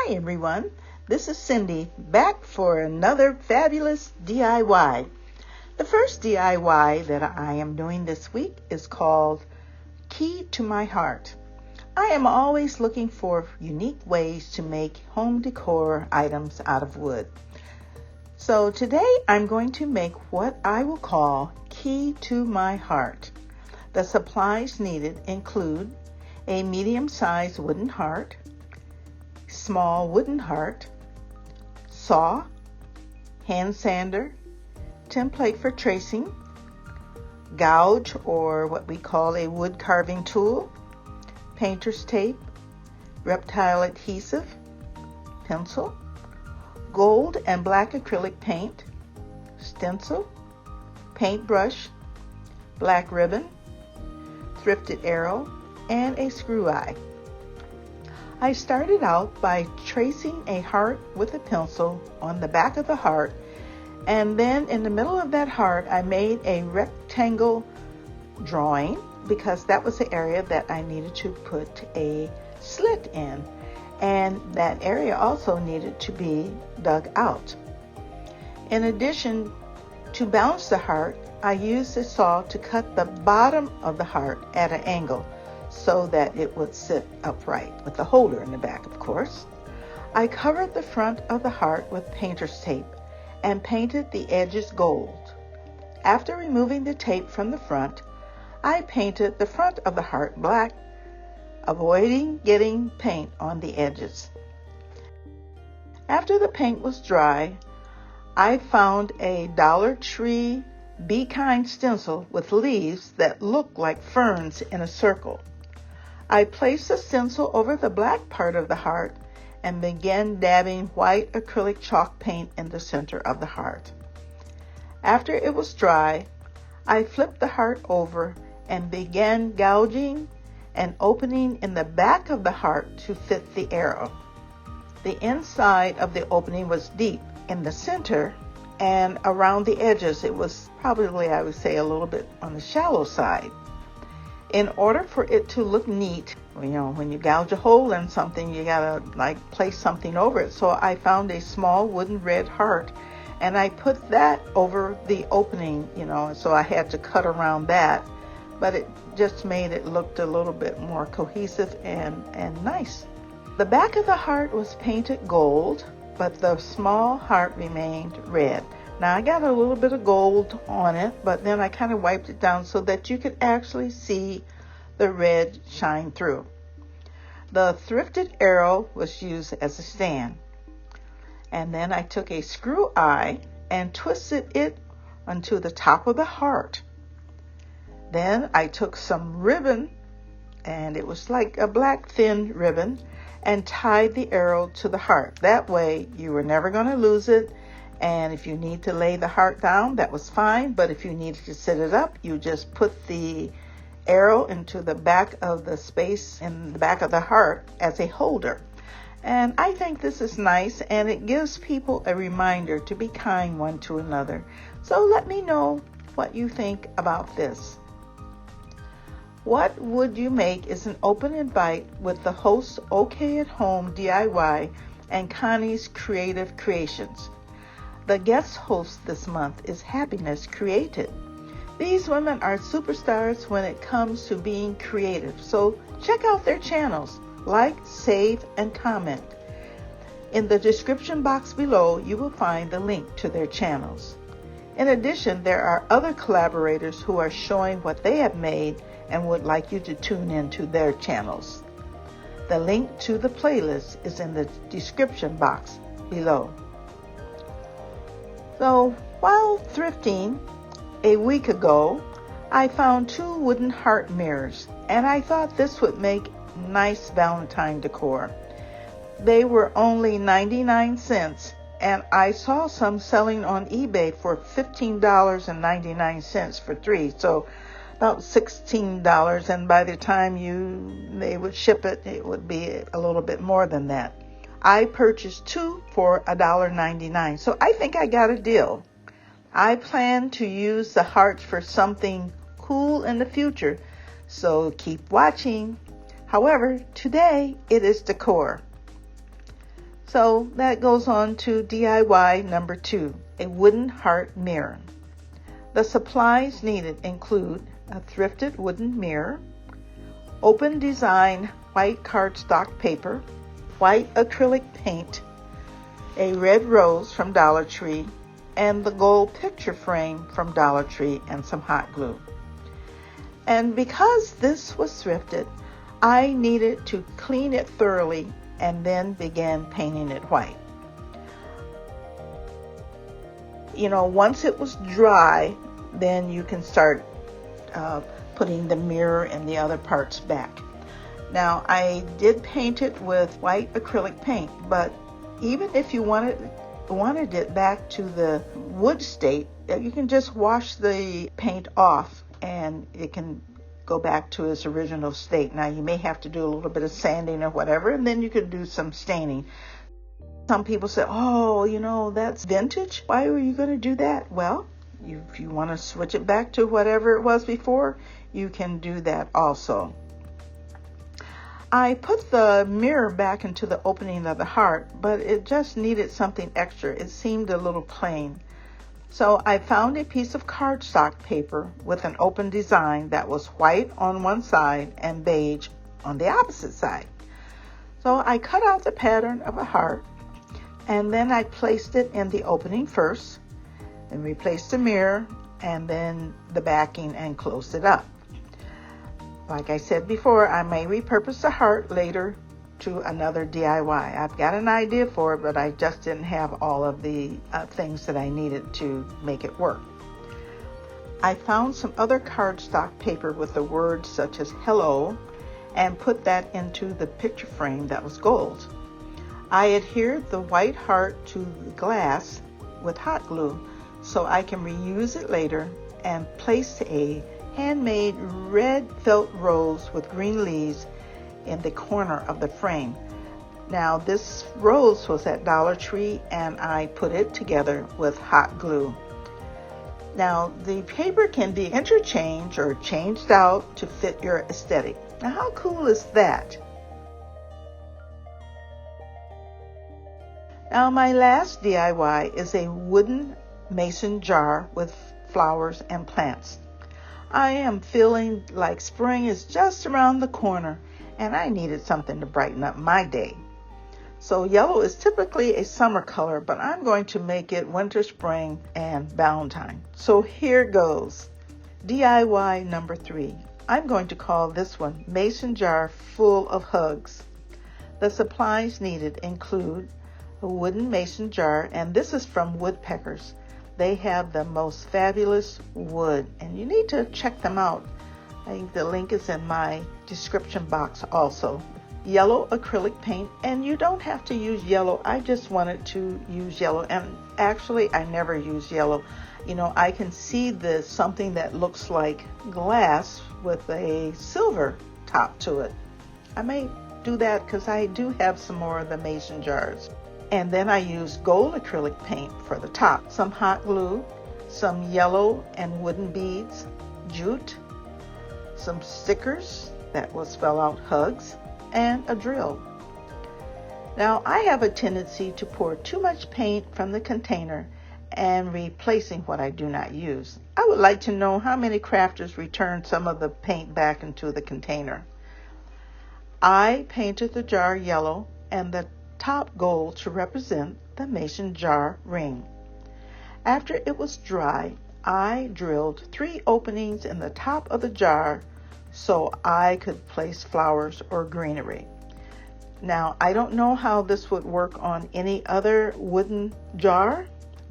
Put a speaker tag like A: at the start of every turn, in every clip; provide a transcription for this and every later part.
A: Hi everyone, this is Cindy back for another fabulous DIY. The first DIY that I am doing this week is called Key to My Heart. I am always looking for unique ways to make home decor items out of wood. So today I'm going to make what I will call Key to My Heart. The supplies needed include a medium-sized wooden heart, small wooden heart, saw, hand sander, template for tracing, gouge or what we call a wood carving tool, painter's tape, reptile adhesive, pencil, gold and black acrylic paint, stencil, paintbrush, black ribbon, thrifted arrow, and a screw eye. I started out by tracing a heart with a pencil on the back of the heart, and then in the middle of that heart I made a rectangle drawing because that was the area that I needed to put a slit in, and that area also needed to be dug out. In addition, to balance the heart, I used a saw to cut the bottom of the heart at an angle so that it would sit upright with the holder in the back, of course. I covered the front of the heart with painter's tape and painted the edges gold. After removing the tape from the front, I painted the front of the heart black, avoiding getting paint on the edges. After the paint was dry, I found a Dollar Tree Be Kind stencil with leaves that looked like ferns in a circle. I placed the stencil over the black part of the heart and began dabbing white acrylic chalk paint in the center of the heart. After it was dry, I flipped the heart over and began gouging and opening in the back of the heart to fit the arrow. The inside of the opening was deep in the center, and around the edges it was probably, I would say, a little bit on the shallow side. In order for it to look neat, when you gouge a hole in something, you gotta place something over it. So I found a small wooden red heart and I put that over the opening, so I had to cut around that, but it just made it look a little bit more cohesive and nice. The back of the heart was painted gold, but the small heart remained red. Now I got a little bit of gold on it, but then I kind of wiped it down so that you could actually see the red shine through. The thrifted arrow was used as a stand. And then I took a screw eye and twisted it onto the top of the heart. Then I took some ribbon, and it was like a black thin ribbon, and tied the arrow to the heart. That way you were never going to lose it. And if you need to lay the heart down, that was fine. But if you needed to sit it up, you just put the arrow into the back of the space in the back of the heart as a holder. And I think this is nice, and it gives people a reminder to be kind one to another. So let me know what you think about this. What Would You Make is an open invite with the hosts OK at Home DIY and Connie's Creative Creations. The guest host this month is Happiness Created. These women are superstars when it comes to being creative, so check out their channels, like, save, and comment. In the description box below, you will find the link to their channels. In addition, there are other collaborators who are showing what they have made and would like you to tune into their channels. The link to the playlist is in the description box below. So while thrifting a week ago, I found 2 wooden heart mirrors, and I thought this would make nice Valentine decor. They were only 99 cents, and I saw some selling on eBay for $15.99 for 3, so about $16, and by the time they would ship it, it would be a little bit more than that. I purchased 2 for $1.99, so I think I got a deal. I plan to use the hearts for something cool in the future, so keep watching. However, today it is decor. So that goes on to DIY number 2, a wooden heart mirror. The supplies needed include a thrifted wooden mirror, open design white cardstock paper, white acrylic paint, a red rose from Dollar Tree, and the gold picture frame from Dollar Tree, and some hot glue. And because this was thrifted, I needed to clean it thoroughly and then began painting it white. Once it was dry, then you can start putting the mirror and the other parts back. Now, I did paint it with white acrylic paint, but even if you wanted it back to the wood state, you can just wash the paint off and it can go back to its original state. Now, you may have to do a little bit of sanding or whatever, and then you can do some staining. Some people say, that's vintage. Why were you going to do that? Well, if you want to switch it back to whatever it was before, you can do that also. I put the mirror back into the opening of the heart, but it just needed something extra. It seemed a little plain. So I found a piece of cardstock paper with an open design that was white on one side and beige on the opposite side. So I cut out the pattern of a heart, and then I placed it in the opening first, and replaced the mirror, and then the backing, and closed it up. Like I said before, I may repurpose the heart later to another DIY. I've got an idea for it, but I just didn't have all of the things that I needed to make it work. I found some other cardstock paper with the words such as hello and put that into the picture frame that was gold. I adhered the white heart to the glass with hot glue so I can reuse it later, and placed a handmade red felt rose with green leaves in the corner of the frame. Now, this rose was at Dollar Tree, and I put it together with hot glue. Now, the paper can be interchanged or changed out to fit your aesthetic. Now, how cool is that? Now, my last DIY is a wooden mason jar with flowers and plants. I am feeling like spring is just around the corner, and I needed something to brighten up my day. So yellow is typically a summer color, but I'm going to make it winter, spring, and Valentine. So here goes. DIY number 3. I'm going to call this one Mason Jar Full of Hugs. The supplies needed include a wooden mason jar, and this is from Woodpeckers. They have the most fabulous wood, and you need to check them out. I think the link is in my description box also. Yellow acrylic paint, and you don't have to use yellow. I just wanted to use yellow, and actually I never use yellow. I can see this something that looks like glass with a silver top to it. I may do that because I do have some more of the mason jars. And then I used gold acrylic paint for the top, some hot glue, some yellow and wooden beads, jute, some stickers that will spell out hugs, and a drill. Now, I have a tendency to pour too much paint from the container and replacing what I do not use. I would like to know how many crafters return some of the paint back into the container. I painted the jar yellow and the top gold to represent the mason jar ring. After it was dry, I drilled 3 openings in the top of the jar so I could place flowers or greenery. Now, I don't know how this would work on any other wooden jar,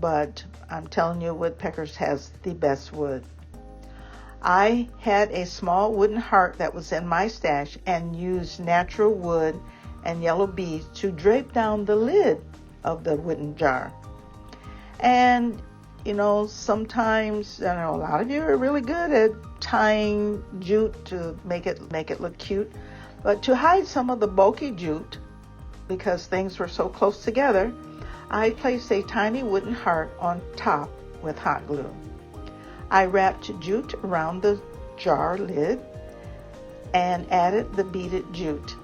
A: but I'm telling you, Woodpeckers has the best wood. I had a small wooden heart that was in my stash and used natural wood and yellow beads to drape down the lid of the wooden jar. And sometimes a lot of you are really good at tying jute to make it look cute, but to hide some of the bulky jute, because things were so close together, I placed a tiny wooden heart on top with hot glue. I wrapped jute around the jar lid and added the beaded jute.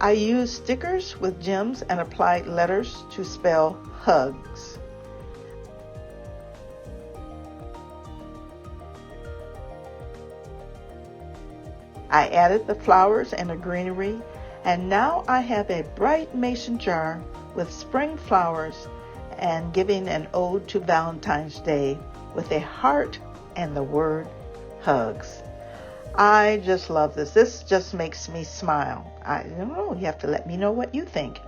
A: I used stickers with gems and applied letters to spell hugs. I added the flowers and the greenery, and now I have a bright mason jar with spring flowers and giving an ode to Valentine's Day with a heart and the word hugs. I just love this. This just makes me smile. I don't know. You have to let me know what you think.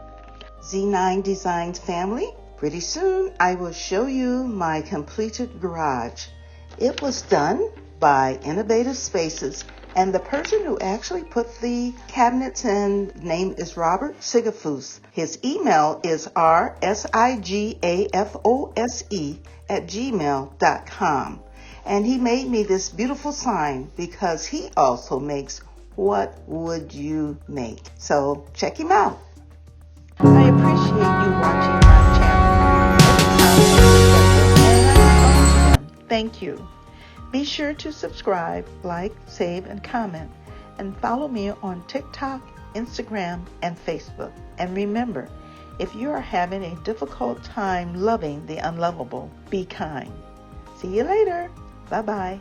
A: Z9 Designs family, pretty soon I will show you my completed garage. It was done by Innovative Spaces, and the person who actually put the cabinets in, name is Robert Sigafus. His email is rsigafose@gmail.com. And he made me this beautiful sign because he also makes What Would You Make? So check him out. I appreciate you watching my channel. Thank you. Be sure to subscribe, like, save, and comment, and follow me on TikTok, Instagram, and Facebook. And remember, if you are having a difficult time loving the unlovable, be kind. See you later. Bye-bye.